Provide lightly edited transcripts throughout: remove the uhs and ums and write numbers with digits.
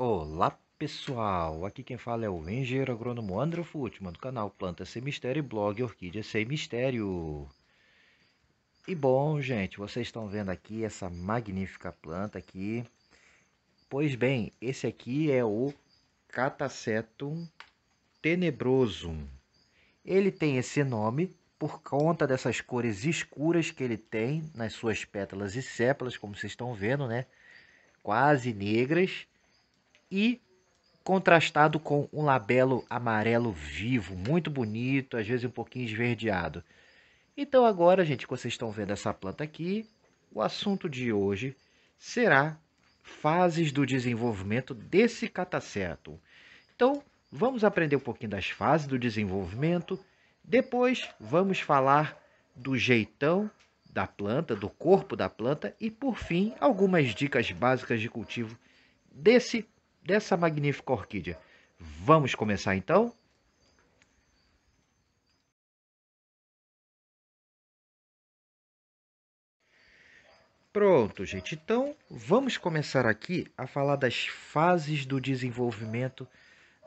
Olá pessoal, aqui quem fala é o engenheiro agrônomo André Futman, do canal Planta Sem Mistério e blog Orquídea Sem Mistério. E bom, gente, vocês estão vendo aqui essa magnífica planta aqui. Pois bem, esse aqui é o Catasetum tenebrosum. Ele tem esse nome por conta dessas cores escuras que ele tem nas suas pétalas e sépalas, como vocês estão vendo, né? Quase negras. E contrastado com um labelo amarelo vivo, muito bonito, às vezes um pouquinho esverdeado. Então agora, gente, que vocês estão vendo essa planta aqui, o assunto de hoje será fases do desenvolvimento desse catasetum. Então, vamos aprender um pouquinho das fases do desenvolvimento, depois vamos falar do jeitão da planta, do corpo da planta e, por fim, algumas dicas básicas de cultivo dessa magnífica orquídea. Vamos começar então? Pronto, gente. Então, vamos começar aqui a falar das fases do desenvolvimento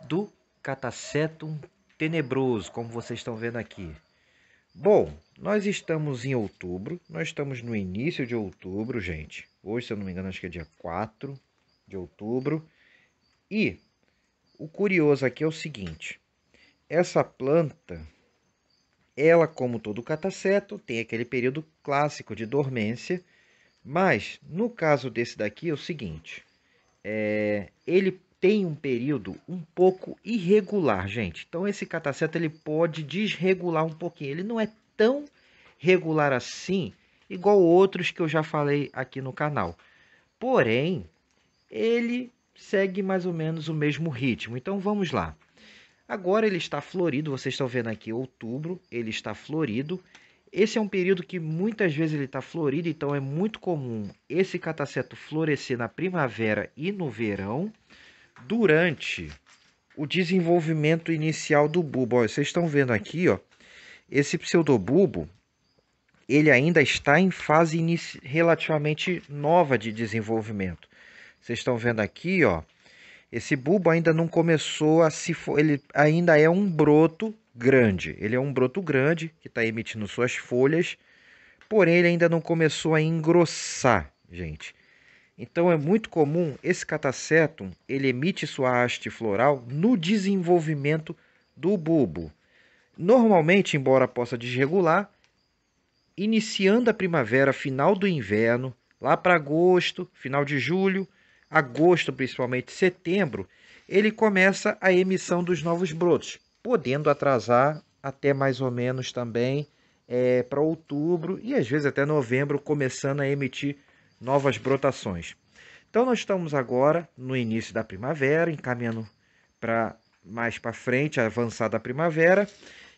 do Catasetum tenebroso, como vocês estão vendo aqui. Bom, nós estamos em outubro, nós estamos no início de outubro, gente. Hoje, se eu não me engano, acho que é dia 4 de outubro. E o curioso aqui é o seguinte: essa planta, ela, como todo cataseto, tem aquele período clássico de dormência, mas no caso desse daqui é o seguinte: ele tem um período um pouco irregular, gente. Então esse cataseto ele pode desregular um pouquinho. Ele não é tão regular assim, igual outros que eu já falei aqui no canal. Porém, ele segue mais ou menos o mesmo ritmo. Então vamos lá. Agora ele está florido, vocês estão vendo aqui outubro, ele está florido. Esse é um período que muitas vezes ele está florido, então é muito comum esse cataseto florescer na primavera e no verão, durante o desenvolvimento inicial do bulbo. Olha, vocês estão vendo aqui, ó, esse pseudobulbo, ele ainda está em fase relativamente nova de desenvolvimento. Vocês estão vendo aqui, ó, esse bulbo ainda não começou a se... Ele ainda é um broto grande. Ele é um broto grande que está emitindo suas folhas, porém ele ainda não começou a engrossar, gente. Então é muito comum esse catasetum, ele emite sua haste floral no desenvolvimento do bulbo. Normalmente, embora possa desregular, iniciando a primavera, final do inverno, lá para agosto, final de julho, agosto, principalmente setembro, ele começa a emissão dos novos brotos, podendo atrasar até mais ou menos também para outubro e às vezes até novembro, começando a emitir novas brotações. Então nós estamos agora no início da primavera, encaminhando para mais para frente, avançada a primavera,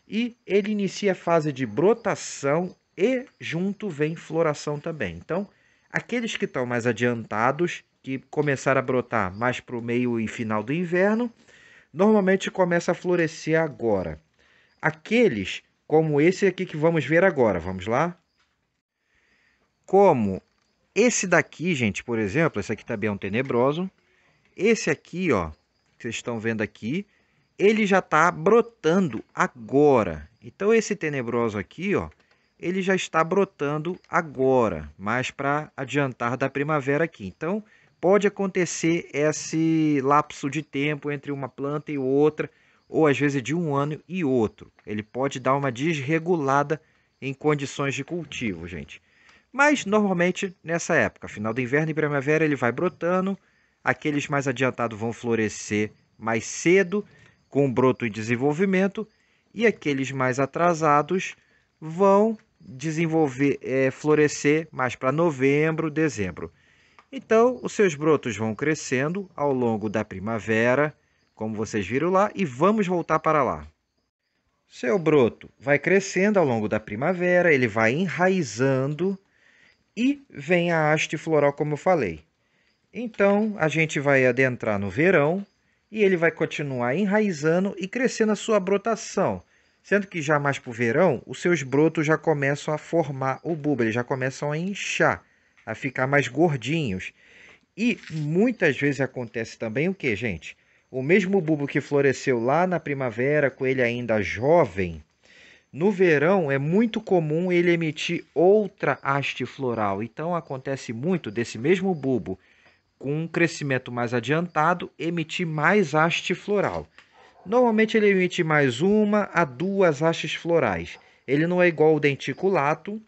e ele inicia a fase de brotação e junto vem floração também. Então, aqueles que estão mais adiantados, que começaram a brotar mais para o meio e final do inverno, normalmente começa a florescer agora. Aqueles como esse aqui que vamos ver agora, vamos lá? Como esse daqui, gente, por exemplo, esse aqui também é um tenebroso. Esse aqui, ó, que vocês estão vendo aqui, ele já está brotando agora. Então esse tenebroso aqui, ó, ele já está brotando agora, mais para adiantar da primavera aqui. Então pode acontecer esse lapso de tempo entre uma planta e outra, ou às vezes de um ano e outro. Ele pode dar uma desregulada em condições de cultivo, gente. Mas normalmente nessa época, final do inverno e primavera, ele vai brotando. Aqueles mais adiantados vão florescer mais cedo, com broto em desenvolvimento, e aqueles mais atrasados vão desenvolver, florescer mais para novembro, dezembro. Então, os seus brotos vão crescendo ao longo da primavera, como vocês viram lá, e vamos voltar para lá. Seu broto vai crescendo ao longo da primavera, ele vai enraizando e vem a haste floral, como eu falei. Então, a gente vai adentrar no verão e ele vai continuar enraizando e crescendo a sua brotação. Sendo que já mais para o verão, os seus brotos já começam a formar o bulbo, eles já começam a inchar, a ficar mais gordinhos. E muitas vezes acontece também o que, gente? O mesmo bulbo que floresceu lá na primavera, com ele ainda jovem, no verão é muito comum ele emitir outra haste floral. Então acontece muito desse mesmo bulbo, com um crescimento mais adiantado, emitir mais haste floral. Normalmente ele emite mais uma a duas hastes florais. Ele não é igual ao denticulato,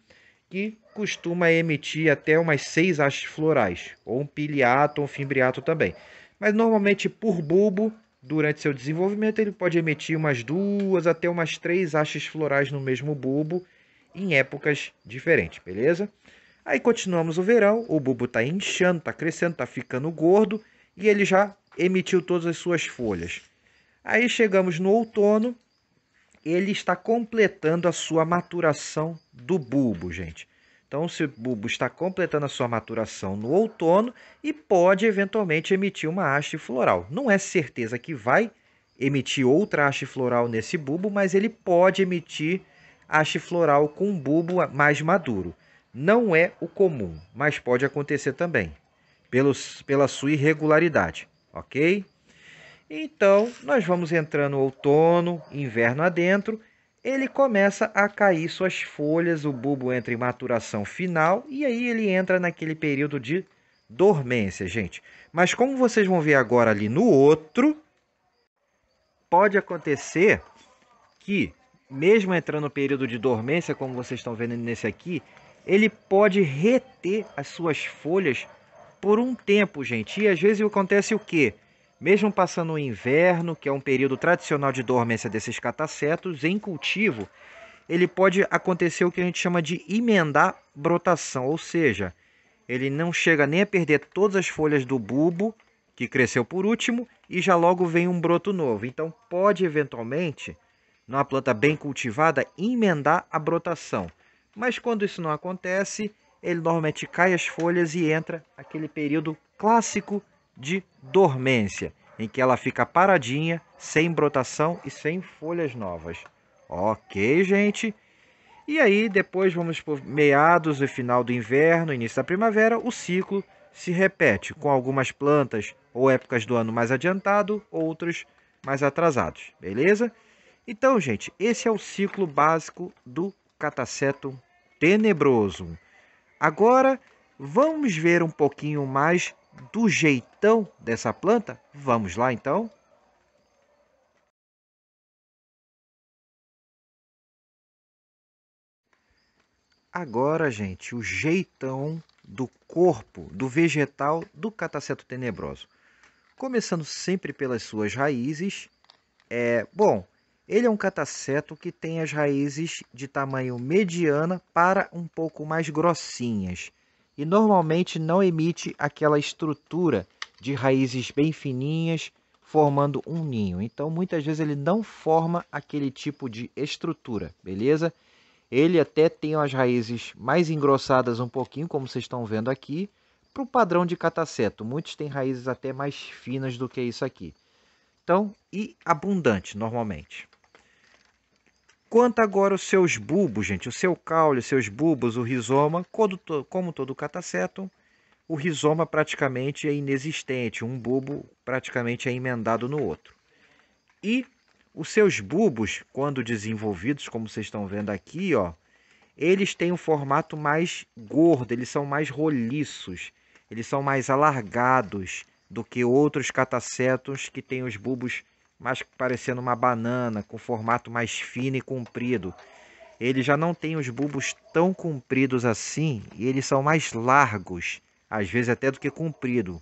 que costuma emitir até umas 6 hastes florais, ou um piliato ou um fimbriato também. Mas normalmente por bulbo, durante seu desenvolvimento, ele pode emitir umas 2 até umas 3 hastes florais no mesmo bulbo, em épocas diferentes, beleza? Aí continuamos o verão, o bulbo está inchando, está crescendo, está ficando gordo, e ele já emitiu todas as suas folhas. Aí chegamos no outono, ele está completando a sua maturação do bulbo, gente. Então, o seu bulbo está completando a sua maturação no outono e pode eventualmente emitir uma haste floral. Não é certeza que vai emitir outra haste floral nesse bulbo, mas ele pode emitir haste floral com um bulbo mais maduro. Não é o comum, mas pode acontecer também, pela sua irregularidade, ok? Então, nós vamos entrando outono, inverno adentro, ele começa a cair suas folhas, o bulbo entra em maturação final e aí ele entra naquele período de dormência, gente. Mas como vocês vão ver agora ali no outro, pode acontecer que, mesmo entrando no período de dormência, como vocês estão vendo nesse aqui, ele pode reter as suas folhas por um tempo, gente. E às vezes acontece o quê? Mesmo passando o inverno, que é um período tradicional de dormência desses catacetos, em cultivo, ele pode acontecer o que a gente chama de emendar brotação, ou seja, ele não chega nem a perder todas as folhas do bulbo, que cresceu por último, e já logo vem um broto novo. Então pode eventualmente, numa planta bem cultivada, emendar a brotação. Mas quando isso não acontece, ele normalmente cai as folhas e entra aquele período clássico de dormência, em que ela fica paradinha, sem brotação e sem folhas novas. Ok, gente? E aí, depois vamos por meados e final do inverno, início da primavera, o ciclo se repete, com algumas plantas ou épocas do ano mais adiantado, outros mais atrasados, beleza? Então, gente, esse é o ciclo básico do Catasetum tenebroso. Agora, vamos ver um pouquinho mais do jeitão dessa planta? Vamos lá, então? Agora, gente, o jeitão do corpo, do vegetal do Catasetum tenebroso. Começando sempre pelas suas raízes. Bom, ele é um cataceto que tem as raízes de tamanho mediana para um pouco mais grossinhas. E normalmente não emite aquela estrutura de raízes bem fininhas, formando um ninho. Então, muitas vezes ele não forma aquele tipo de estrutura, beleza? Ele até tem as raízes mais engrossadas um pouquinho, como vocês estão vendo aqui, para o padrão de cataceto. Muitos têm raízes até mais finas do que isso aqui. Então, e abundante normalmente. Quanto agora os seus bulbos, gente, o seu caule, os seus bulbos, o rizoma, como todo catacetum, o rizoma praticamente é inexistente, um bulbo praticamente é emendado no outro. E os seus bulbos, quando desenvolvidos, como vocês estão vendo aqui, ó, eles têm um formato mais gordo, eles são mais roliços, eles são mais alargados do que outros catacetos que têm os bulbos mais parecendo uma banana, com formato mais fino e comprido. Ele já não tem os bulbos tão compridos assim e eles são mais largos, às vezes até do que comprido,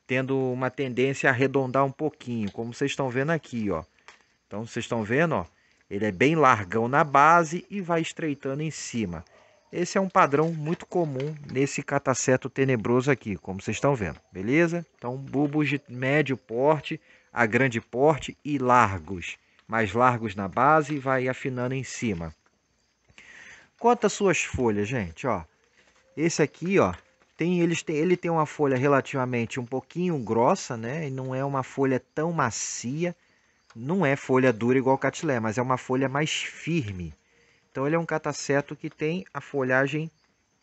tendo uma tendência a arredondar um pouquinho, como vocês estão vendo aqui, ó. Então vocês estão vendo, ó, ele é bem largão na base e vai estreitando em cima. Esse é um padrão muito comum nesse cataceto tenebroso aqui, como vocês estão vendo, beleza? Então, bulbos de médio porte a grande porte e largos, mais largos na base e vai afinando em cima. Quanto às suas folhas, gente, ó, esse aqui, ó, ele tem uma folha relativamente um pouquinho grossa, né? E não é uma folha tão macia, não é folha dura igual o catilé, mas é uma folha mais firme. Então ele é um cataceto que tem a folhagem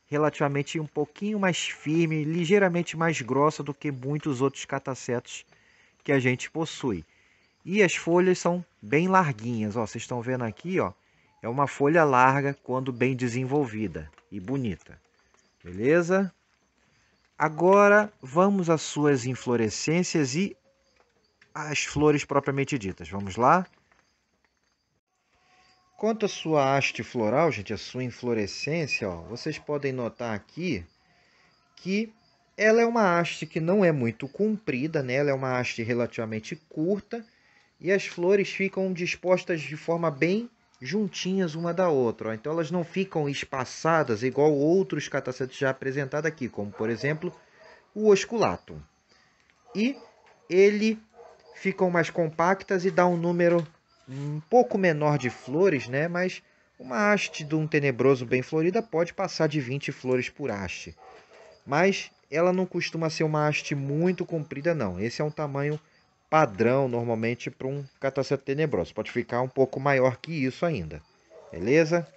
relativamente um pouquinho mais firme, ligeiramente mais grossa do que muitos outros catacetos que a gente possui. E as folhas são bem larguinhas, ó, vocês estão vendo aqui, ó, é uma folha larga quando bem desenvolvida e bonita. Beleza? Agora vamos às suas inflorescências e às flores propriamente ditas. Vamos lá? Quanto à sua haste floral, gente, a sua inflorescência, ó, vocês podem notar aqui que ela é uma haste que não é muito comprida, né? Ela é uma haste relativamente curta e as flores ficam dispostas de forma bem juntinhas uma da outra, ó. Então elas não ficam espaçadas igual outros catacetos já apresentados aqui, como por exemplo o osculatum. E ele ficam mais compactas e dá um número um pouco menor de flores, né? Mas uma haste de um tenebroso bem florida pode passar de 20 flores por haste. Mas ela não costuma ser uma haste muito comprida, não. Esse é um tamanho padrão, normalmente, para um cataceto tenebroso. Pode ficar um pouco maior que isso ainda. Beleza?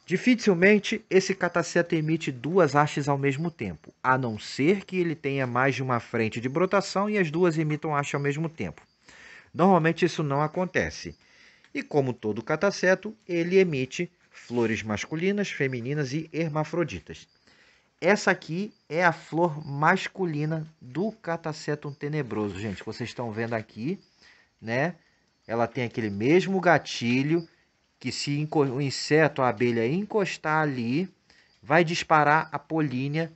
Dificilmente esse cataceto emite duas hastes ao mesmo tempo, a não ser que ele tenha mais de uma frente de brotação e as duas emitam haste ao mesmo tempo. Normalmente isso não acontece. E como todo cataceto, ele emite flores masculinas, femininas e hermafroditas. Essa aqui é a flor masculina do catacetum tenebroso, gente. Vocês estão vendo aqui, né? Ela tem aquele mesmo gatilho que se o inseto, a abelha, encostar ali, vai disparar a polínia.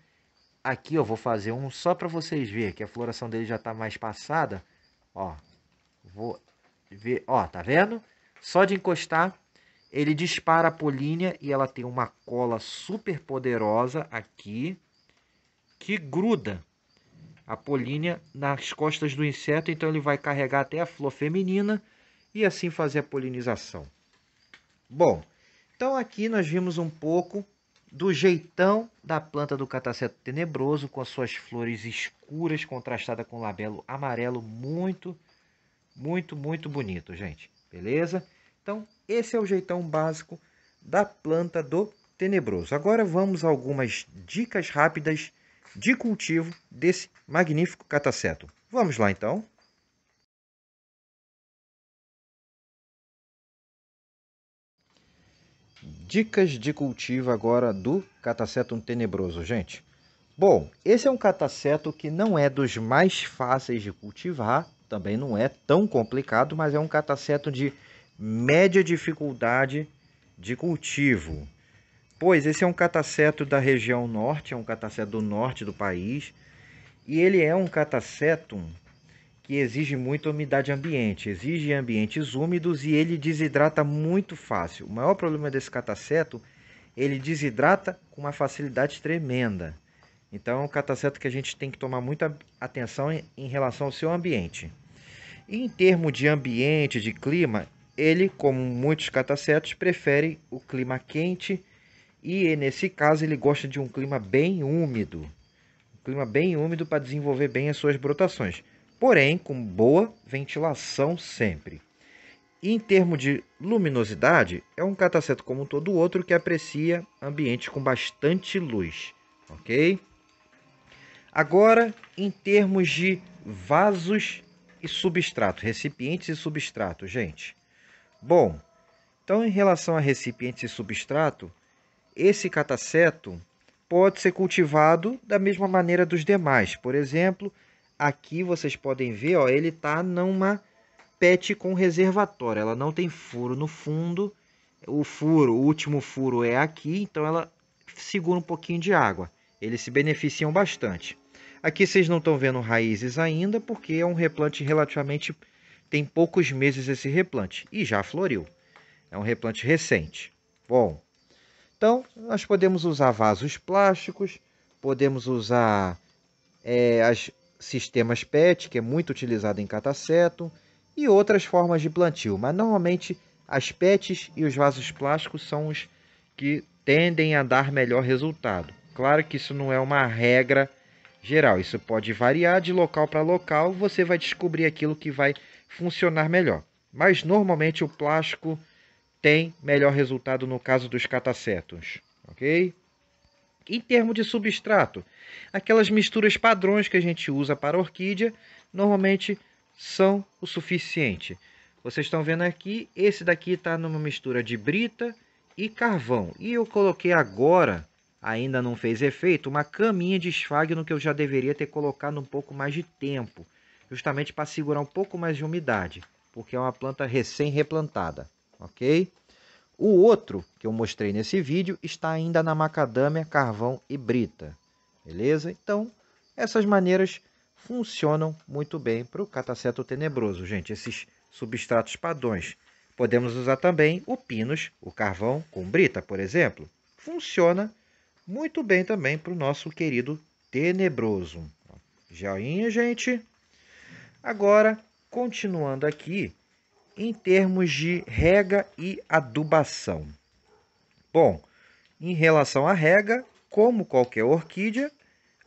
Aqui eu vou fazer um só para vocês verem que a floração dele já está mais passada. Ó, vou ver, ó, tá vendo? Só de encostar, ele dispara a polínia e ela tem uma cola super poderosa aqui que gruda a polínia nas costas do inseto, então ele vai carregar até a flor feminina e assim fazer a polinização. Bom, então aqui nós vimos um pouco do jeitão da planta do cataceto tenebroso, com as suas flores escuras, contrastada com labelo amarelo, muito bonito, gente. Beleza? Então, esse é o jeitão básico da planta do tenebroso. Agora vamos a algumas dicas rápidas de cultivo desse magnífico cataceto. Vamos lá, então. Dicas de cultivo agora do catacetum tenebroso, gente. Bom, esse é um cataceto que não é dos mais fáceis de cultivar, também não é tão complicado, mas é um cataceto de média dificuldade de cultivo. Pois esse é um cataceto da região norte, é um cataceto do norte do país, e ele é um catacetum que exige muita umidade ambiente, exige ambientes úmidos e ele desidrata muito fácil. O maior problema desse cataceto, ele desidrata com uma facilidade tremenda. Então é um cataceto que a gente tem que tomar muita atenção em relação ao seu ambiente. E em termos de ambiente, de clima, ele, como muitos catacetos, prefere o clima quente e nesse caso ele gosta de um clima bem úmido. Um clima bem úmido para desenvolver bem as suas brotações. Porém, com boa ventilação sempre. E em termos de luminosidade, é um cataceto como todo outro que aprecia ambientes com bastante luz, ok? Agora, em termos de vasos e substrato, recipientes e substrato, gente. Bom, então em relação a recipientes e substrato, esse cataceto pode ser cultivado da mesma maneira dos demais. Por exemplo, aqui vocês podem ver, ó, ele está numa PET com reservatório. Ela não tem furo no fundo. O último furo é aqui, então ela segura um pouquinho de água. Eles se beneficiam bastante. Aqui vocês não estão vendo raízes ainda, porque é um replante relativamente... Tem poucos meses esse replante e já floriu. É um replante recente. Bom, então nós podemos usar vasos plásticos, podemos usar sistemas PET, que é muito utilizado em cataceto, e outras formas de plantio. Mas normalmente as PETs e os vasos plásticos são os que tendem a dar melhor resultado. Claro que isso não é uma regra geral, isso pode variar de local para local, você vai descobrir aquilo que vai funcionar melhor. Mas normalmente o plástico tem melhor resultado no caso dos catacetos, ok? Em termos de substrato, aquelas misturas padrões que a gente usa para orquídea, normalmente são o suficiente. Vocês estão vendo aqui, esse daqui está numa mistura de brita e carvão. E eu coloquei agora, ainda não fez efeito, uma caminha de esfagno que eu já deveria ter colocado um pouco mais de tempo. Justamente para segurar um pouco mais de umidade, porque é uma planta recém-replantada, ok? O outro que eu mostrei nesse vídeo está ainda na macadâmia, carvão e brita, beleza? Então, essas maneiras funcionam muito bem para o cataceto tenebroso, gente, esses substratos padrões. Podemos usar também o pinus, o carvão com brita, por exemplo. Funciona muito bem também para o nosso querido tenebroso. Joinha, gente. Agora, continuando aqui, em termos de rega e adubação. Bom, em relação à rega, como qualquer orquídea,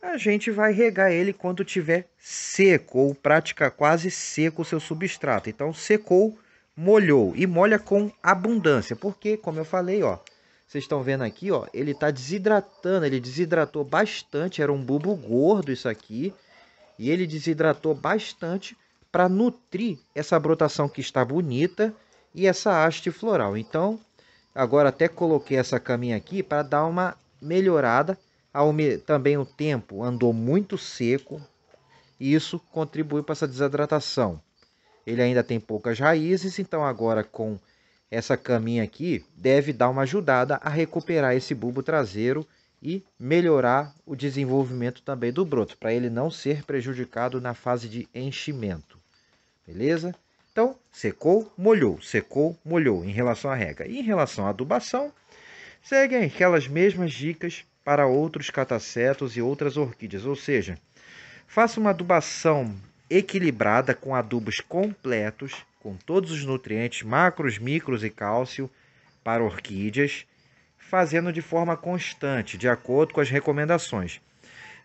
a gente vai regar ele quando tiver seco ou quase seco o seu substrato. Então, secou, molhou e molha com abundância, porque, como eu falei, ó, vocês estão vendo aqui, ó, ele está desidratando, ele desidratou bastante, era um bulbo gordo isso aqui, e ele desidratou bastante para nutrir essa brotação que está bonita e essa haste floral. Então, agora até coloquei essa caminha aqui para dar uma melhorada. Também o tempo andou muito seco e isso contribuiu para essa desidratação. Ele ainda tem poucas raízes, então agora com essa caminha aqui deve dar uma ajudada a recuperar esse bulbo traseiro e melhorar o desenvolvimento também do broto, para ele não ser prejudicado na fase de enchimento. Beleza? Então, secou, molhou em relação à rega. E em relação à adubação, seguem aquelas mesmas dicas para outros catacetos e outras orquídeas. Ou seja, faça uma adubação equilibrada com adubos completos, com todos os nutrientes, macros, micros e cálcio para orquídeas, fazendo de forma constante, de acordo com as recomendações.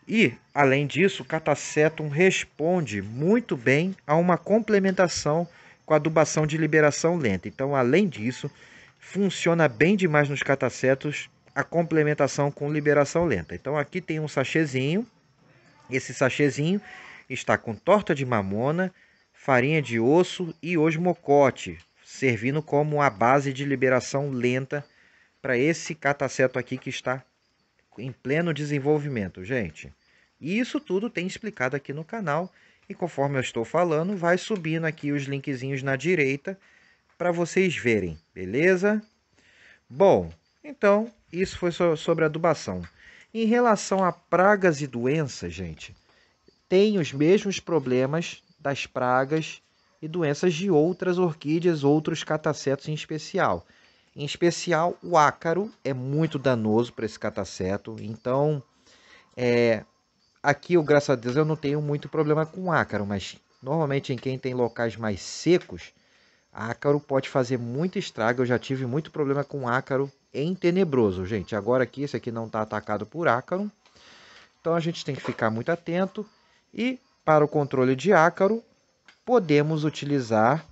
E, além disso, o Catasetum responde muito bem a uma complementação com a adubação de liberação lenta. Então, além disso, funciona bem demais nos catacetos a complementação com liberação lenta. Então, aqui tem um sachêzinho. Esse sachêzinho está com torta de mamona, farinha de osso e osmocote, servindo como a base de liberação lenta para esse cataceto aqui que está em pleno desenvolvimento, gente. E isso tudo tem explicado aqui no canal. E conforme eu estou falando, vai subindo aqui os linkzinhos na direita para vocês verem, beleza? Bom, então isso foi sobre adubação. Em relação a pragas e doenças, gente, tem os mesmos problemas das pragas e doenças de outras orquídeas, outros catacetos em especial. Em especial, o ácaro é muito danoso para esse cataceto. Então, aqui, graças a Deus, eu não tenho muito problema com ácaro, mas normalmente em quem tem locais mais secos, ácaro pode fazer muito estrago. Eu já tive muito problema com ácaro em tenebroso, gente. Agora aqui, esse aqui não está atacado por ácaro. Então, a gente tem que ficar muito atento. E, para o controle de ácaro, podemos utilizar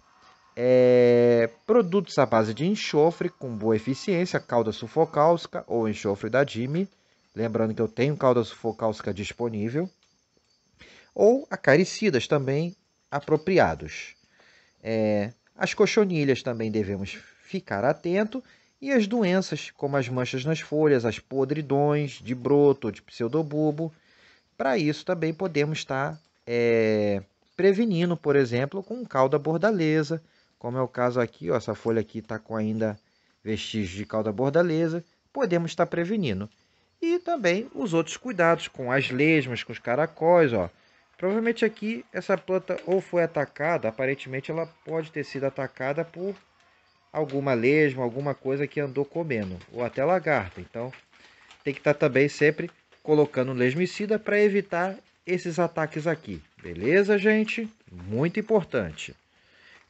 produtos à base de enxofre com boa eficiência, cauda sulfocáustica ou enxofre da Dime. Lembrando que eu tenho cauda sulfocáustica disponível. Ou acaricidas também apropriados. As cochonilhas também devemos ficar atento. E as doenças, como as manchas nas folhas, as podridões de broto ou de pseudobulbo. Para isso também podemos estar prevenindo, por exemplo, com cauda bordaleza. Como é o caso aqui, ó, essa folha aqui está com ainda vestígios de cauda bordaleza. Podemos estar prevenindo. E também os outros cuidados com as lesmas, com os caracóis, ó. Provavelmente aqui essa planta ou foi atacada, aparentemente ela pode ter sido atacada por alguma lesma, alguma coisa que andou comendo, ou até lagarta. Então, tem que estar também sempre colocando lesmicida para evitar esses ataques aqui. Beleza, gente? Muito importante.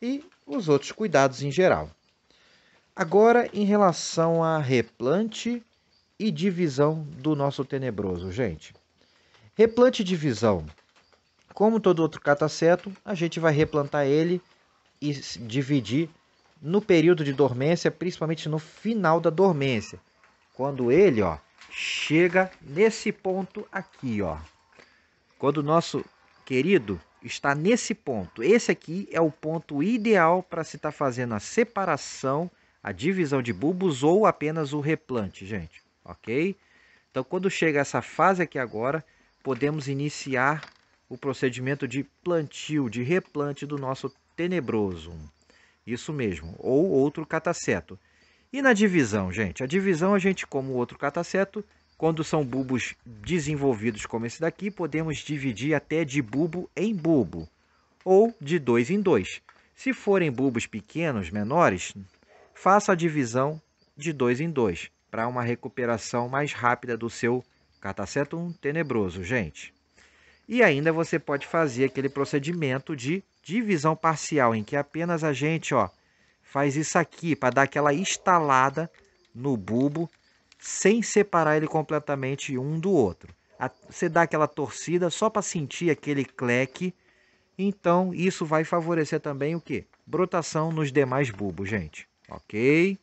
E os outros cuidados em geral. Agora, em relação a replante e divisão do nosso tenebroso, gente. Replante e divisão. Como todo outro cataceto, a gente vai replantar ele e dividir no período de dormência, principalmente no final da dormência. Quando ele, ó, chega nesse ponto aqui, ó. Quando o nosso querido está nesse ponto, esse aqui é o ponto ideal para se estar fazendo a separação, a divisão de bulbos ou apenas o replante, gente, ok? Então, quando chega essa fase aqui agora, podemos iniciar o procedimento de plantio, de replante do nosso tenebroso. Isso mesmo, ou outro cataceto. E na divisão, gente? A divisão a gente, como o outro cataceto, quando são bulbos desenvolvidos como esse daqui, podemos dividir até de bulbo em bulbo, ou de 2 em 2. Se forem bulbos pequenos, menores, faça a divisão de 2 em 2, para uma recuperação mais rápida do seu catacetum tenebroso, gente. E ainda você pode fazer aquele procedimento de divisão parcial, em que apenas a gente faz isso aqui para dar aquela estalada no bulbo, sem separar ele completamente um do outro. Você dá aquela torcida só para sentir aquele cleque. Então, isso vai favorecer também o quê? Brotação nos demais bulbos, gente. Ok?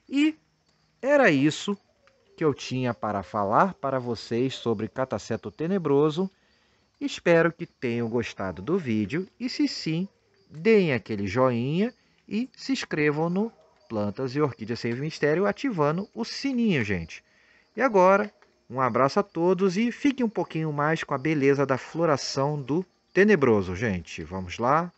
E era isso que eu tinha para falar para vocês sobre cataceto tenebroso. Espero que tenham gostado do vídeo e, se sim, deem aquele joinha e se inscrevam no Plantas e Orquídeas Sem Mistério ativando o sininho, gente. E agora, um abraço a todos e fiquem um pouquinho mais com a beleza da floração do tenebroso, gente. Vamos lá?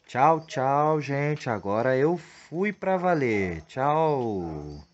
Tchau, tchau, gente. Agora eu fui para valer. Tchau.